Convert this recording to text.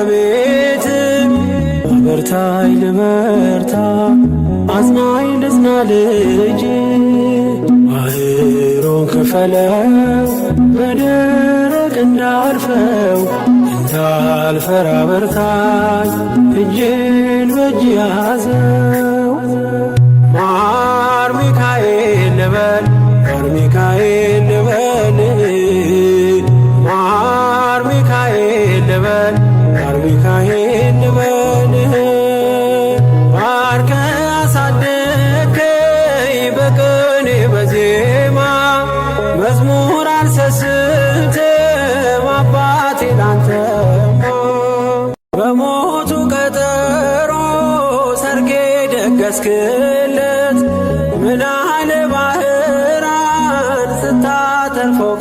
በቤት አበርታኝ ልበርታ አጽናኝ ልጽና ልጅ ባህሩን ክፈለው በደረቅ እንዳልፈው እንዳልፈራ በርታኝ እጄን በእጅ ያዘው ማር ሚካኤል ልበል ማር ሚካኤል ልበል ማር ሚካኤል ልበል ማር ሚካኤል ልበል ባርከ አሳደግከኝ በቅኔ በዜማ መዝሙር አልሰስትም አባቴ ላንተማ በሞቱ ቀጠሮ ሰርጌ ደገስክለት ምን አለ ባህራን ስታተርፈው